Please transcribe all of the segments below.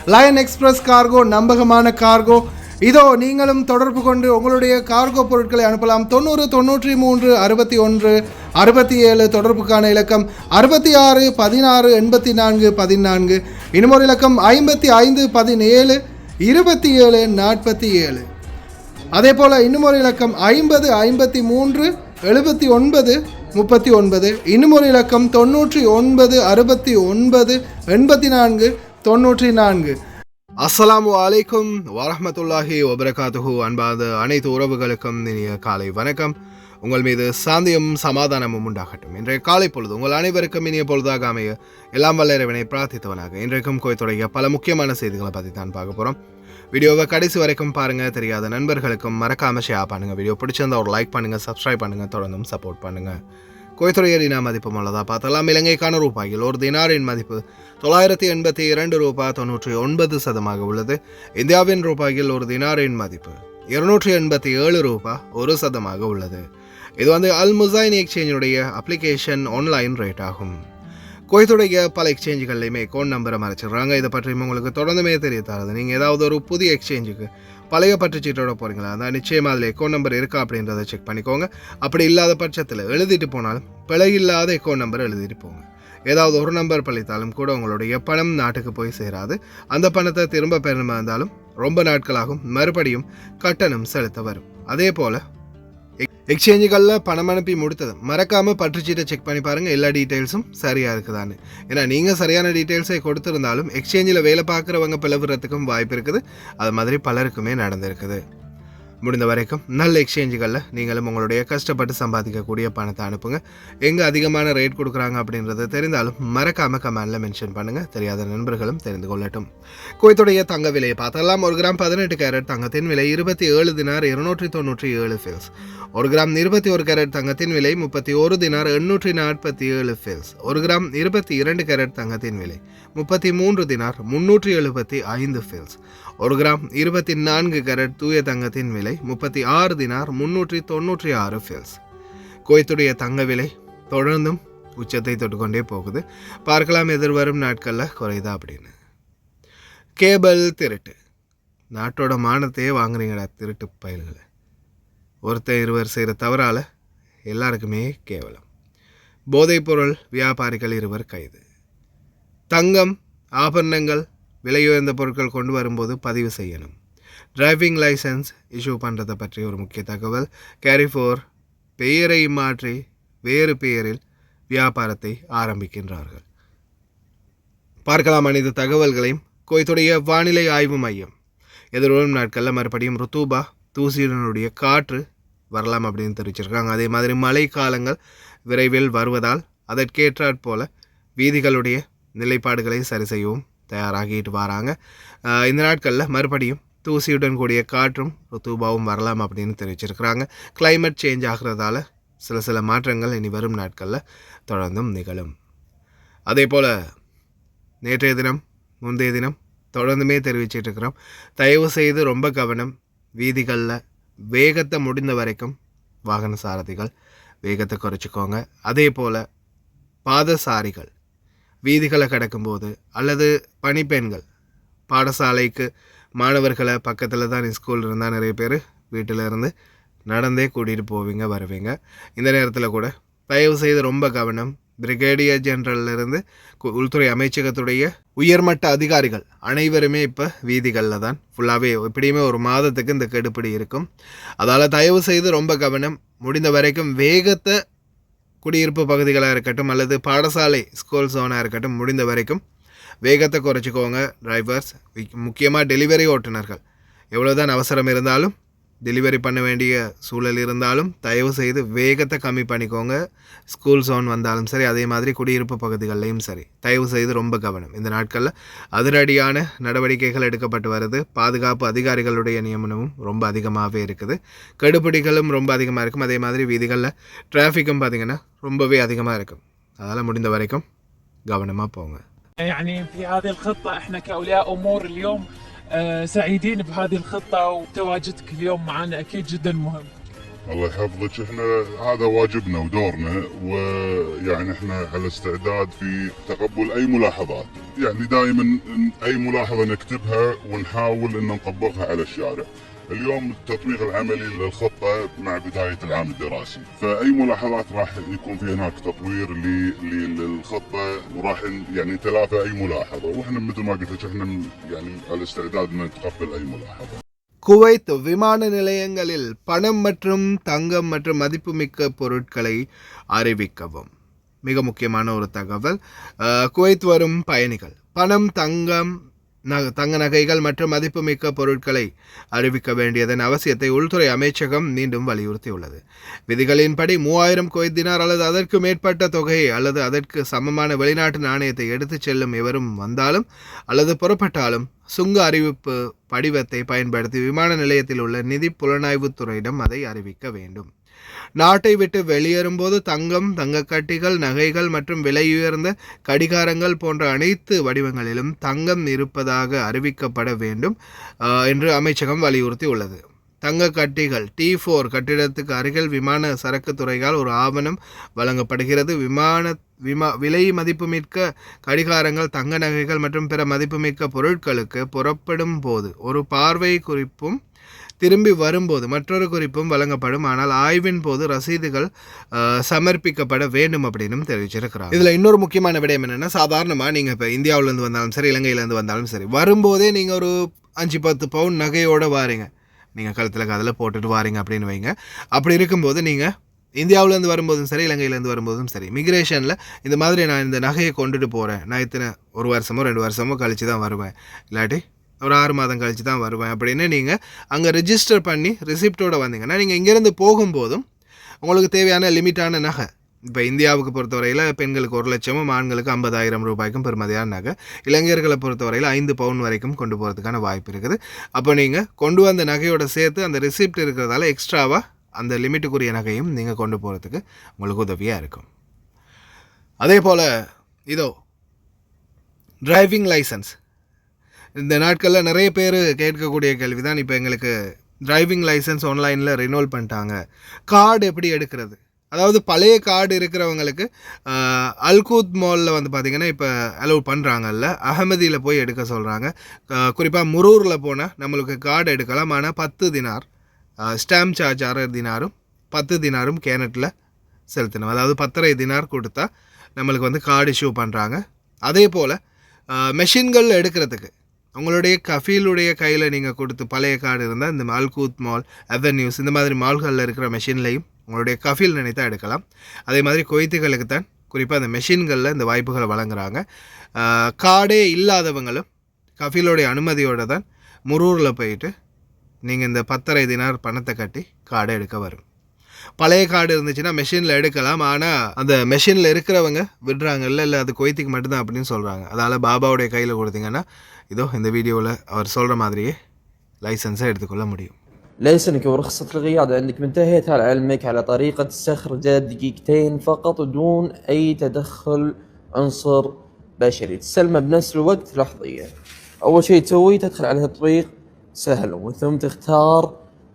Line express cargo நம்பகமான cargo. இதோ நீங்களும் தொடர்பு கொண்டு உங்களுடைய கார்கோ பொருட்களை அனுப்பலாம். 90 93 61 67 தொடர்புக்கான இலக்கம் 66 16 84 14. இன்னும் ஒரு இலக்கம் 55 17 27 47. அதே போல் இன்னும் ஒரு இலக்கம் 50 53 79 39. இன்னும் ஒரு இலக்கம் 99 69 84 94. அஸ்ஸலாமு அலைக்கும் வரஹ்மத்துல்லாஹி வபரகாத்துஹு. அன்பாத அனைத்து உறவுகளுக்கும் இனிய காலை வணக்கம். உங்கள் மீது சாந்தியும் சமாதானமும் உண்டாகட்டும். இன்றைய காலை பொழுது உங்கள் அனைவருக்கும் இனிய பொழுதாக அமைய எல்லாம் வல்ல இறைவனை பிரார்த்தித்தவனாக இன்றைக்கும் கோயத்துடைய பல முக்கியமான செய்திகளை பற்றி தான் பார்க்க போகிறோம். வீடியோவை கடைசி வரைக்கும் பாருங்கள். தெரியாத நண்பர்களுக்கும் மறக்காமல் ஷேர் பண்ணுங்கள். வீடியோ பிடிச்சிருந்தா ஒரு லைக் பண்ணுங்கள், சப்ஸ்கிரைப் பண்ணுங்கள், தொடர்ந்தும் சப்போர்ட் பண்ணுங்கள். குவைத்துடைய தினா மதிப்பு உள்ளதா பார்த்தலாம். இலங்கைக்கான ரூபாயில் ஒரு தினாரின் மதிப்பு 982 ரூபாய் 99% உள்ளது. இந்தியாவின் ரூபாயில் ஒரு தினாரின் மதிப்பு 287 ரூபாய் 1% உள்ளது. இது அல் முசைன் எக்ஸ்சேஞ்சுடைய அப்ளிகேஷன் ஆன்லைன் ரேட் ஆகும். குவைத்துடைய பல எக்ஸ்சேஞ்சுகள்லையுமே அக்கௌண்ட் நம்பரை மறைச்சிடுறாங்க. இதை பற்றி உங்களுக்கு தொடர்ந்துமே தெரிய தராது. நீங்கள் ஏதாவது ஒரு புதிய எக்ஸ்சேஞ்சுக்கு பழைய பற்றுச்சீட்டோட போகிறீங்களா, அதான் நிச்சயமாக அதில் அக்கௌண்ட் நம்பர் இருக்கா அப்படின்றத செக் பண்ணிக்கோங்க. அப்படி இல்லாத பட்சத்தில் எழுதிட்டு போனாலும் பிழை இல்லாத அக்கௌண்ட் நம்பர் எழுதிட்டு போங்க. ஏதாவது ஒரு நம்பர் பழித்தாலும் கூட உங்களுடைய பணம் நாட்டுக்கு போய் சேராது. அந்த பணத்தை திரும்ப பெறணுமா இருந்தாலும் ரொம்ப நாட்களாகும். மறுபடியும் கட்டணம் செலுத்த வரும். அதே போல் எக்ஸ்சேஞ்சுகளில் பணம் அனுப்பி முடித்தது மறக்காமல் பற்றுச்சீட்டை செக் பண்ணி பாருங்கள், எல்லா டீட்டெயில்ஸும் சரியாக இருக்குதான்னு. ஏன்னா நீங்கள் சரியான டீட்டெயில்ஸை கொடுத்துருந்தாலும் எக்ஸ்சேஞ்சில் வேலை பார்க்குறவங்க பிளவுறதுக்கும் வாய்ப்பு இருக்குது. அது மாதிரி பலருக்குமே நடந்திருக்குது. முடிந்த வரைக்கும் நல்ல எக்ஸ்சேஞ்சுகளில் நீங்களும் உங்களுடைய கஷ்டப்பட்டு சம்பாதிக்கக்கூடிய பணத்தை அனுப்புங்க. எங்கே அதிகமான ரேட் கொடுக்குறாங்க அப்படின்றது தெரிந்தாலும் மறக்காமல் கமெண்டில் மென்ஷன் பண்ணுங்கள். தெரியாத நண்பர்களும் தெரிந்து கொள்ளட்டும். குவைத்துடைய தங்க விலையை பார்த்தெல்லாம் 1 கிராம் 18 கேரட் தங்கத்தின் விலை 27 தினார் 297 ஃபேல்ஸ். 1 கிராம் 21 கேரட் தங்கத்தின் விலை 31 தினார் 847 ஃபேல்ஸ். 1 கிராம் 22 கேரட் தங்கத்தின் விலை 33 தினார் 375 ஃபேல்ஸ். 1 கிராம் 24 கேரட் தூய தங்கத்தின் விலை 36 தினார் 396 ஃபேல்ஸ். குவைத்துடைய தங்க விலை தொடர்ந்தும் உச்சத்தை தொட்டுக்கொண்டே போகுது. பார்க்கலாம் எதிர்வரும் நாட்களில் குறைதா அப்படின்னு. கேபிள் திருட்டு. நாட்டோட மானத்தையே வாங்குறீங்கடா திருட்டு பயல்களை. ஒருத்தர் இருவர் செய்கிற தவறால் எல்லாருக்குமே கேவலம். போதைப்பொருள் வியாபாரிகள் 2 கைது. தங்கம் ஆபரணங்கள் விலையுயர்ந்த பொருட்கள் கொண்டு வரும்போது பதிவு செய்யணும். டிரைவிங் லைசன்ஸ் இஷ்யூ பண்ணுறதை பற்றி ஒரு முக்கிய தகவல். கேரிஃபோர் பெயரை மாற்றி வேறு பெயரில் வியாபாரத்தை ஆரம்பிக்கின்றார்கள். பார்க்கலாம் அனைத்து தகவல்களையும் குவைத்துடைய வானிலை ஆய்வு மையம். எதிர்வரும் நாட்களில் மறுபடியும் ருத்தூபா தூசியுடனுடைய காற்று வரலாம் அப்படின்னு தெரிவிச்சிருக்காங்க. அதே மாதிரி மழை காலங்கள் விரைவில் வருவதால் அதற்கேற்றாற் போல வீதிகளுடைய நிலைப்பாடுகளை சரி செய்யவும் தயாராகிட்டு வராங்க. இந்த நாட்களில் மறுபடியும் தூசியுடன் கூடிய காற்றும் ருத்தூபாவும் வரலாம் அப்படின்னு தெரிவிச்சிருக்கிறாங்க. கிளைமேட் சேஞ்ச் ஆகிறதால சில மாற்றங்கள் இனி வரும் நாட்களில் தொடர்ந்தும் நிகழும். அதே போல் நேற்றைய தினம் முந்தைய தினம் தொடர்ந்துமே தெரிவிச்சிட்டு இருக்கிறோம். தயவு செய்து ரொம்ப கவனம். வீதிகளில் வேகத்தை முடிந்த வரைக்கும் வாகன சாரதிகள் வேகத்தை குறைச்சிக்கோங்க. அதே போல் பாதசாரிகள் வீதிகளை கடக்கும்போது அல்லது பணிப்பெண்கள் பாடசாலைக்கு மாணவர்களை பக்கத்தில் தான் ஸ்கூல் இருந்தால் நிறைய பேர் வீட்டில் இருந்து நடந்தே கூட்டிகிட்டு போவீங்க வருவீங்க. இந்த நேரத்தில் கூட தயவு செய்து ரொம்ப கவனம். பிரிகேடியர் ஜெனரலிருந்து உள்துறை அமைச்சகத்துடைய உயர்மட்ட அதிகாரிகள் அனைவருமே இப்போ வீதிகளில் தான் ஃபுல்லாகவே எப்படியுமே ஒரு மாதத்துக்கு இந்த கெடுபிடி இருக்கும். அதால் தயவு செய்து ரொம்ப கவனம். முடிந்த வரைக்கும் வேகத்தை குடியிருப்பு பகுதிகளாக இருக்கட்டும் அல்லது பாடசாலை ஸ்கூல் ஜோனாக இருக்கட்டும் முடிந்த வரைக்கும் வேகத்தை குறைச்சிக்கோங்க. டிரைவர்ஸ் முக்கியமாக டெலிவரி ஓட்டுநர்கள் எவ்வளோதான் அவசரம் இருந்தாலும் டெலிவரி பண்ண வேண்டிய சூழல் இருந்தாலும் தயவு செய்து வேகத்தை கம்மி பண்ணிக்கோங்க. ஸ்கூல் ஜோன் வந்தாலும் சரி, அதே மாதிரி குடியிருப்பு பகுதிகளிலையும் சரி தயவு செய்து ரொம்ப கவனம். இந்த நாட்களில் அதிரடியான நடவடிக்கைகள் எடுக்கப்பட்டு வருது. பாதுகாப்பு அதிகாரிகளுடைய நியமனமும் ரொம்ப அதிகமாகவே இருக்குது. கெடுபிடிகளும் ரொம்ப அதிகமாக இருக்கும். அதே மாதிரி வீதிகளில் டிராஃபிக்கும் பார்த்திங்கன்னா ரொம்பவே அதிகமாக இருக்கும். அதனால் முடிந்த வரைக்கும் கவனமாக போங்க. يعني في هذه الخطة احنا كأولياء أمور اليوم سعيدين بهذه الخطة وتواجدك اليوم معنا أكيد جدا مهم. الله يحفظك. احنا هذا واجبنا ودورنا، ويعني احنا على استعداد في تقبل اي ملاحظات. يعني دائما اي ملاحظه نكتبها ونحاول ان نطبقها على الشارع. اليوم التطبيق العملي للخطه مع بدايه العام الدراسي، فاي ملاحظات راح يكون في هناك تطوير للخطه، وراح يعني تلافى اي ملاحظه. واحنا مثل ما قلت لك احنا يعني على استعداد ان نتقبل اي ملاحظه. குவைத் விமான நிலையங்களில் பணம் மற்றும் தங்கம் மற்றும் மதிப்புமிக்க பொருட்களை அறிவிக்கவும். மிக முக்கியமான ஒரு தகவல். குவைத் வரும் பயணிகள் பணம், தங்க நகைகள் மற்றும் மதிப்புமிக்க பொருட்களை அறிவிக்க வேண்டியதன் அவசியத்தை உள்துறை அமைச்சகம் மீண்டும் வலியுறுத்தியுள்ளது. விதிகளின்படி 3000 குவைத் தினார் அல்லது அதற்கு மேற்பட்ட தொகையை அல்லது அதற்கு சமமான வெளிநாட்டு நாணயத்தை எடுத்துச் செல்லும் எவரும் வந்தாலும் அல்லது புறப்பட்டாலும் சுங்க அறிவிப்பு படிவத்தை பயன்படுத்தி விமான நிலையத்தில் உள்ள நிதி புலனாய்வுத்துறையிடம் அதை அறிவிக்க வேண்டும். நாட்டை விட்டு வெளியேறும்போது தங்கம், தங்கக்கட்டிகள், நகைகள் மற்றும் விலையுயர்ந்த கடிகாரங்கள் போன்ற அனைத்து வடிவங்களிலும் தங்கம் இருப்பதாக அறிவிக்கப்பட வேண்டும் என்று அமைச்சகம் வலியுறுத்தி உள்ளது. தங்க கட்டிகள் T4 கட்டிடத்துக்கு அருகில் விமான சரக்கு துறையால் ஒரு ஆவணம் வழங்கப்படுகிறது. விலை மதிப்புமிக்க கடிகாரங்கள், தங்க நகைகள் மற்றும் பிற மதிப்புமிக்க பொருட்களுக்கு புறப்படும் போது ஒரு பார்வை குறிப்பும் திரும்பி வரும்போது மற்றொரு குறிப்பும் வழங்கப்படும். ஆனால் ஆய்வின் போது ரசீதுகள் சமர்ப்பிக்கப்பட வேண்டும் அப்படின்னு தெரிவிச்சிருக்கிறாங்க. இதில் இன்னொரு முக்கியமான விடயம் என்னென்னா, சாதாரணமாக நீங்கள் இப்போ இந்தியாவிலேருந்து வந்தாலும் சரி, இலங்கையிலேருந்து வந்தாலும் சரி, வரும்போதே நீங்கள் ஒரு 5-10 பவுன் நகையோடு வாரீங்க, நீங்கள் கழுத்தில் காதில் போட்டுட்டு வாரீங்க அப்படின்னு வைங்க. அப்படி இருக்கும்போது நீங்கள் இந்தியாவிலேருந்து வரும்போதும் சரி, இலங்கையிலேருந்து வரும்போதும் சரி, மிக்ரேஷனில் இந்த மாதிரி நான் இந்த நகையை கொண்டுட்டு போகிறேன், நான் இத்தனை 1 வருஷமோ 2 வருஷமோ கழித்து தான் வருவேன், இல்லாட்டி ஒரு 6 மாதம் கழித்து தான் வருவேன் அப்படின்னு நீங்கள் அங்கே ரிஜிஸ்டர் பண்ணி ரிசிப்டோடு வந்தீங்கன்னா, நீங்கள் இங்கேருந்து போகும்போதும் உங்களுக்கு தேவையான லிமிட்டான நகை, இப்போ இந்தியாவுக்கு பொறுத்தவரையில் பெண்களுக்கு 1 லட்சமும் ஆண்களுக்கு 50,000 ரூபாய்க்கும் பெறுமதியான நகை, இளைஞர்களை பொறுத்தவரையில் 5 பவுன் வரைக்கும் கொண்டு போகிறதுக்கான வாய்ப்பு இருக்குது. அப்போ நீங்கள் கொண்டு வந்த நகையோட சேர்த்து அந்த ரிசிப்ட் இருக்கிறதால எக்ஸ்ட்ராவாக அந்த லிமிட்டுக்குரிய நகையும் நீங்கள் கொண்டு போகிறதுக்கு உங்களுக்கு உதவியாக இருக்கும். அதே போல் இதோ டிரைவிங் லைசன்ஸ், இந்த நாட்களில் நிறைய பேர் கேட்கக்கூடிய கேள்வி தான். இப்போ எங்களுக்கு டிரைவிங் லைசன்ஸ் ஆன்லைனில் ரினோல் பண்ணிட்டாங்க, கார்டு எப்படி எடுக்கிறது? அதாவது பழைய கார்டு இருக்கிறவங்களுக்கு அல்கூத் மாலில் வந்து பார்த்திங்கன்னா இப்போ அலோவ் பண்ணுறாங்கல்ல, அகமதியில் போய் எடுக்க சொல்கிறாங்க. குறிப்பாக முரூரில் போனால் நம்மளுக்கு கார்டு எடுக்கலாம். ஆனால் 10 தினார் ஸ்டாம்ப் சார்ஜ் 6 தினாரும் 10 தினாரும் கேனட்டில் செலுத்தணும். அதாவது 10.5 தினார் கொடுத்தா நம்மளுக்கு வந்து கார்டு இஷ்யூ பண்ணுறாங்க. அதே போல் மெஷின்கள் எடுக்கிறதுக்கு உங்களுடைய கஃபீலுடைய கையில் நீங்கள் கொடுத்து பழைய கார்டு இருந்தால் இந்த அல்கூத் மால், அவென்யூஸ் இந்த மாதிரி மால்களில் இருக்கிற மெஷின்லையும் உங்களுடைய கஃபீல் நினைத்தா எடுக்கலாம். அதே மாதிரி குவைத்துகளுக்கு தான் குறிப்பாக அந்த மெஷின்களில் இந்த வாய்ப்புகளை வழங்குறாங்க. கார்டே இல்லாதவங்களும் கஃபீலோடைய அனுமதியோடு தான் முரூரில் போயிட்டு நீங்கள் இந்த 10.5 தினார் பணத்தை கட்டி கார்டை எடுக்க வரும். பழைய கார்டு இருந்துச்சுன்னா மெஷினில் எடுக்கலாம். ஆனால் அந்த மெஷினில் இருக்கிறவங்க விடுறாங்கல்ல, இல்லை அது குவைத்துக்கு மட்டும்தான் அப்படின்னு சொல்கிறாங்க. அதனால் பாபாவுடைய கையில் கொடுத்தீங்கன்னா இதோ இந்த வீடியோவில் அவர் சொல்கிற மாதிரியே லைசன்ஸை எடுத்துக்கொள்ள முடியும். ليسنك ورخصة القيادة عندك منتهية على علمك على طريقة استخرجها 2 دقيقتين فقط ودون أي تدخل عنصر بشري، تستلمه بنفس الوقت لحظيا. أول شيء تسويه تدخل على التطبيق سهل، ومن ثم تختار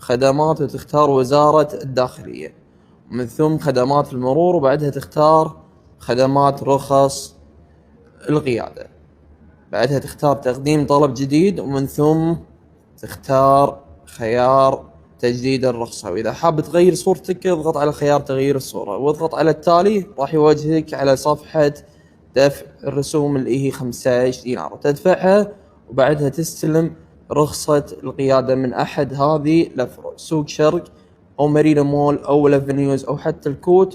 خدمات وتختار وزارة الداخلية، ومن ثم خدمات المرور، وبعدها تختار خدمات رخص القيادة، بعدها تختار تقديم طلب جديد، ومن ثم تختار خيار تجديد الرخصة. وإذا حاب تغير صورتك اضغط على خيار تغيير الصورة واضغط على التالي، راح يوجهك على صفحة دفع الرسوم اللي هي 15 دينار وتدفعها، وبعدها تستلم رخصة القيادة من أحد هذه الأفرع، سوق شرق أو مارينا مول أو الافنيوز أو حتى الكوت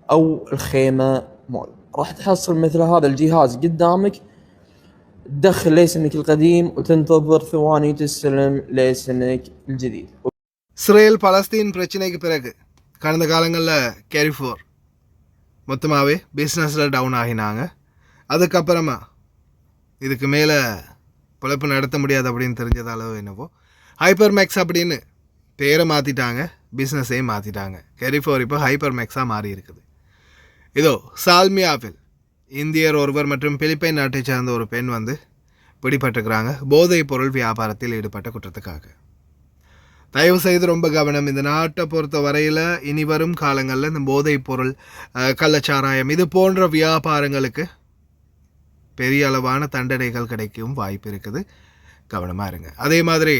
أو الخيمة مول. راح تحصل مثل هذا الجهاز قدامك، تدخل ليسنك القديم وتنتظر ثواني تستلم ليسنك الجديد. இஸ்ரேல் பலஸ்தீன் பிரச்சனைக்கு பிறகு கடந்த காலங்களில் கேரிஃபோர் மொத்தமாகவே பிஸ்னஸில் டவுன் ஆகினாங்க. அதுக்கப்புறமா இதுக்கு மேலே பிழைப்பு நடத்த முடியாது அப்படின்னு தெரிஞ்சதாலோ என்னவோ ஹைப்பர் மேக்ஸ் அப்படின்னு பேரை மாற்றிட்டாங்க, பிஸ்னஸையும் மாற்றிட்டாங்க. கேரிஃபோர் இப்போ ஹைப்பர் மேக்ஸாக மாறி இருக்குது. இதோ சால்மியாவில் இந்தியர் ஒருவர் மற்றும் பிலிப்பைன் நாட்டை சார்ந்த ஒரு பெண் வந்து பிடிபட்டுக்கிறாங்க போதைப் பொருள் வியாபாரத்தில் ஈடுபட்ட குற்றத்துக்காக. தயவு செய்து ரொம்ப கவனம். இந்த நாட்டை பொறுத்த வரையில் இனி வரும் காலங்களில் இந்த போதைப் பொருள், கள்ளச்சாராயம் இது போன்ற வியாபாரங்களுக்கு பெரிய அளவான தண்டனைகள் கிடைக்கும் வாய்ப்பு இருக்குது. கவனமாக இருங்க. அதே மாதிரி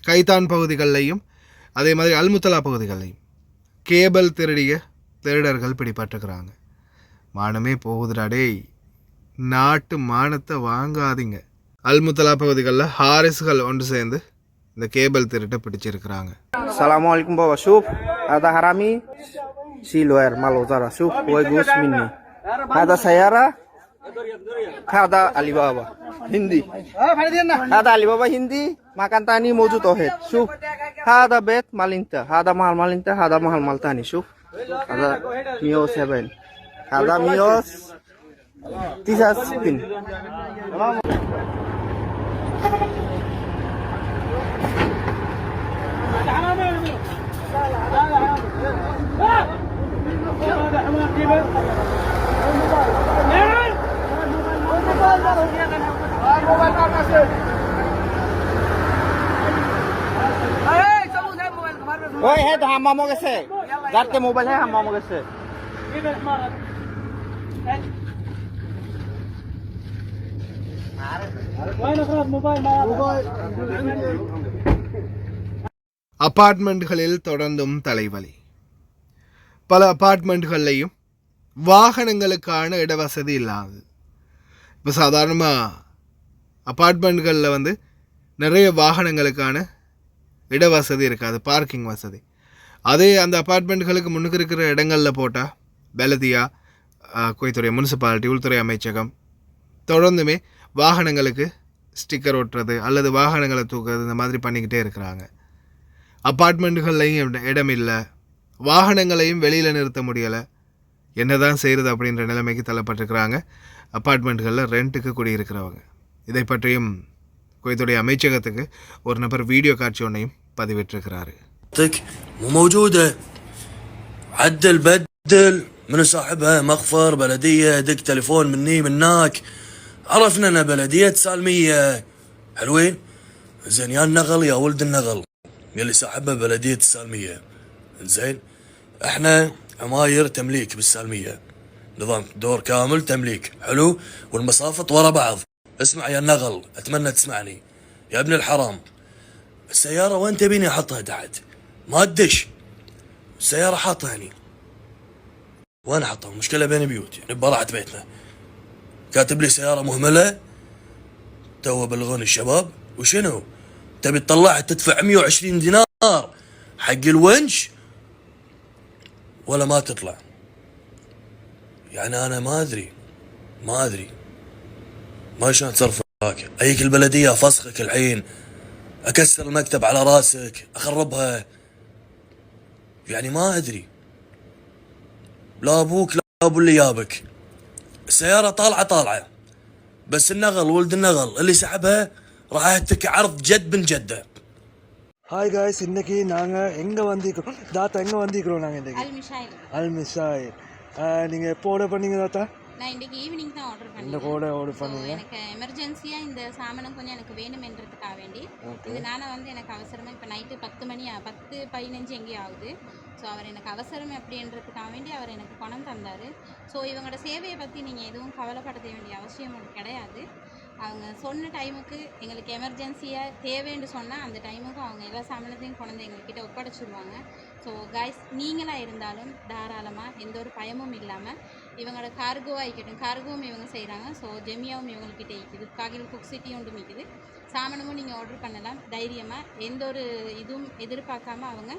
கைத்தான் பகுதிகளிலையும் அதே மாதிரி அல்முத்தலா பகுதிகளிலையும் கேபிள் திருடிய திருடர்கள் பிடிபட்டுக்கிறாங்க. மானமே போகுதுடா டேய், நாட்டு மானத்தை வாங்காதீங்க. அல்முத்தலா பகுதிகளில் ஹாரிஸ்கள் ஒன்று சேர்ந்து இந்த கேபிள் திருட்டை பிடிச்சிருக்கிறாங்க. Assalamualaikum bawa syuf. Ada harami si luar malu zara syuf. Woi gus minni. Ada sayara. Ada Alibaba Hindi. Ada Alibaba Hindi. Makan tani mojud ohed syuf. Ada bet malinta. Ada mahal malinta. Ada mahal maltani syuf. Ada Mio 7. Ada Mio 3 spin. Oi, head hama mo kasi. Darte mobile hai hama mo kasi. அபார்ட்மெண்ட்களில் தொடர்ந்தும் தலைவலி. பல அபார்ட்மெண்ட்கள்லையும் வாகனங்களுக்கான இடவசதி இல்லாது. இப்போ சாதாரணமாக அப்பார்ட்மெண்ட்களில் நிறைய வாகனங்களுக்கான இடவசதி இருக்காது, பார்க்கிங் வசதி. அதே அந்த அப்பார்ட்மெண்ட்களுக்கு முன்னுக்கு இருக்கிற இடங்களில் போட்டால் பெலதியா, கோயத்துறை முனிசிபாலிட்டி, உள்துறை அமைச்சகம் தொடர்ந்துமே வாகனங்களுக்கு ஸ்டிக்கர் ஒட்டுறது அல்லது வாகனங்களை தூக்குறது இந்த மாதிரி பண்ணிக்கிட்டே இருக்கிறாங்க. அப்பார்ட்மெண்ட்டுகள்லையும் இடம் இல்லை, வாகனங்களையும் வெளியில் நிறுத்த முடியலை. என்ன தான் செய்கிறது அப்படின்ற நிலைமைக்கு தள்ளப்பட்டிருக்கிறாங்க அப்பார்ட்மெண்ட்களில் ரெண்ட்டுக்கு குடியிருக்கிறவங்க. இதை பற்றியும் குவைத்துடைய அமைச்சகத்துக்கு ஒரு நபர் வீடியோ காட்சி ஒன்றையும் பதிவிட்டிருக்கிறாரு. مو موجودة عدل بدل من صاحبها مخفر بلدية دق تليفون مني مناك عرفنا أنا بلدية سالمية حلوين زين يا النغل يا ولد النغل يلي صاحبها بلدية السالمية زين احنا عماير تمليك بالسالمية نظام دور كامل تمليك حلو والمصافط ورا بعض. اسمع يا النغل اتمنى تسمعني يا ابن الحرام السيارة وين تبيني احطها تحت ما تدش السيارة حاطها هني وين احطها مشكلة بين بيوت يعني براحة بيتنا كاتب لي سيارة مهملة تو بلغوني الشباب وشنو تبي تطلعها تدفع 120 دينار حق الونش ولا ما تطلع يعني انا ما ادري ما شلون اتصرف معاك اجيك البلدية افسخك الحين اكسر المكتب على راسك اخربها يعني ما ادري لا ابوك لا ابو اللي جابك السيارة طالعة بس النغل ولد النغل اللي سحبها راح اهتك عرض جد بن جده. ஹாய் காய்ஸ், இன்றைக்கி நாங்கள் எங்கே வந்திருக்கிறோம் தாத்தா? எங்கே வந்திருக்கிறோம் நாங்கள் இன்றைக்கி? அல்மிஷாயில். நீங்கள் எப்போ ஆர்டர் பண்ணீங்க தாத்தா? நான் இன்றைக்கி ஈவினிங் தான் ஆர்டர் பண்ணேன். இந்த கூட ஆர்டர் பண்ணீங்க? எனக்கு எமர்ஜென்சியாக இந்த சாமானம் கொஞ்சம் எனக்கு வேணுமென்றதுக்காக வேண்டி இது நானும் எனக்கு அவசரமாக இப்போ நைட்டு 10:15 எங்கேயும் ஆகுது. ஸோ அவர் எனக்கு அவசரம் அப்படின்றதுக்காக வேண்டி அவர் எனக்கு பணம் தந்தார். ஸோ இவங்களோட சேவையை பற்றி நீங்கள் எதுவும் கவலைப்பட வேண்டிய அவசியம் கிடையாது. அவங்க சொன்ன டைமுக்கு எங்களுக்கு எமர்ஜென்சியாக தேவைன்னு சொன்னால் அந்த டைமுக்கு அவங்க எல்லா சாமானத்தையும் கொண்டு எங்கள்கிட்ட ஒப்படைச்சிடுவாங்க. ஸோ காய்ஸ், நீங்களாக இருந்தாலும் தாராளமாக எந்த ஒரு பயமும் இல்லாமல் இவங்களோட கார்கோவாக இருக்கட்டும், கார்கோவும் இவங்க செய்கிறாங்க. ஸோ ஜெமியாவும் இவங்கள்கிட்ட இருக்குது, காகில் குக் சிட்டி ஒன்றும் இருக்குது. சாமானமும் நீங்கள் ஆர்டர் பண்ணலாம் தைரியமாக, எந்த ஒரு இதுவும் எதிர்பார்க்காம அவங்க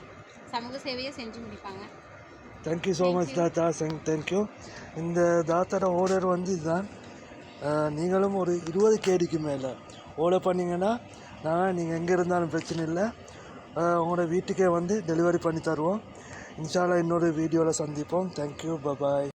சமூக சேவையை செஞ்சு முடிப்பாங்க. தேங்க்யூ ஸோ மச் தாத்தா, தேங்க்யூ. இந்த தாத்தாவோட ஆர்டர் இதுதான். நீங்களும் ஒரு 20 கேடிக்கு மேலே ஆர்டர் பண்ணிங்கன்னா நீங்கள் எங்கே இருந்தாலும் பிரச்சனை இல்லை, உங்களோட வீட்டுக்கே டெலிவரி பண்ணி தருவோம். இன்ஷா அல்லாஹ் இன்னொரு வீடியோவில் சந்திப்போம். தேங்க்யூ, பாய்.